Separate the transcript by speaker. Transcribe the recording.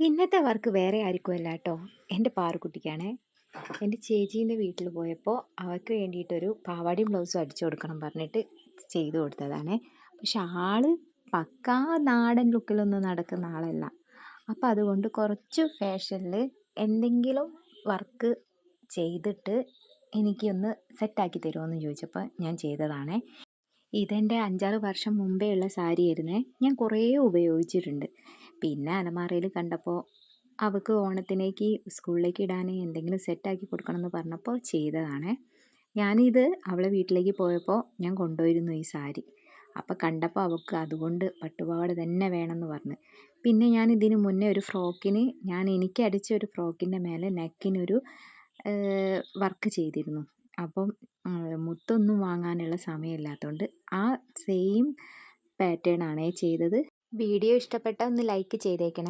Speaker 1: ഇന്നത്തെ വർക്ക് വേറെ ആയിരിക്കുമല്ല കേട്ടോ. എൻ്റെ പാറുക്കുട്ടിക്കാണേ. എൻ്റെ ചേച്ചീൻ്റെ വീട്ടിൽ പോയപ്പോൾ അവൾക്ക് വേണ്ടിയിട്ടൊരു പാവാടയും ബ്ലൗസും അടിച്ചു കൊടുക്കണം പറഞ്ഞിട്ട് ചെയ്തു കൊടുത്തതാണേ. പക്ഷെ ആള് പക്കാ നാടൻ ലുക്കിലൊന്നും നടക്കുന്ന ആളല്ല. അപ്പം അതുകൊണ്ട് കുറച്ച് ഫാഷനിൽ എന്തെങ്കിലും വർക്ക് ചെയ്തിട്ട് എനിക്കൊന്ന് സെറ്റാക്കി തരുമോയെന്ന് ചോദിച്ചപ്പോൾ ഞാൻ ചെയ്തതാണേ. ഇതെൻ്റെ 5-6 വർഷം മുമ്പേ ഉള്ള സാരിയായിരുന്നേ. ഞാൻ കുറേ ഉപയോഗിച്ചിട്ടുണ്ട്. പിന്നെ അലമാരയിൽ കണ്ടപ്പോൾ അവൾക്ക് ഓണത്തിനേക്ക് സ്കൂളിലേക്ക് ഇടാൻ എന്തെങ്കിലും സെറ്റാക്കി കൊടുക്കണം എന്ന് പറഞ്ഞപ്പോൾ ചെയ്തതാണേ. ഞാനിത് അവളെ വീട്ടിലേക്ക് പോയപ്പോൾ ഞാൻ കൊണ്ടുപോയിരുന്നു ഈ സാരി. അപ്പോൾ കണ്ടപ്പോൾ അവൾക്ക് അതുകൊണ്ട് പട്ടുപാവാട തന്നെ വേണമെന്ന് പറഞ്ഞു. പിന്നെ ഞാൻ ഇതിന് മുന്നേ ഒരു ഫ്രോക്കിന് എനിക്ക് അടിച്ച ഒരു ഫ്രോക്കിൻ്റെ മേലെ നെക്കിനൊരു വർക്ക് ചെയ്തിരുന്നു. അപ്പം മുത്തൊന്നും വാങ്ങാനുള്ള സമയമില്ലാത്തതുകൊണ്ട് ആ സെയിം പാറ്റേൺ ആണേ ചെയ്തത്. വീഡിയോ ഇഷ്ടപ്പെട്ടാൽ ഒന്ന് ലൈക്ക് ചെയ്തേക്കണേ.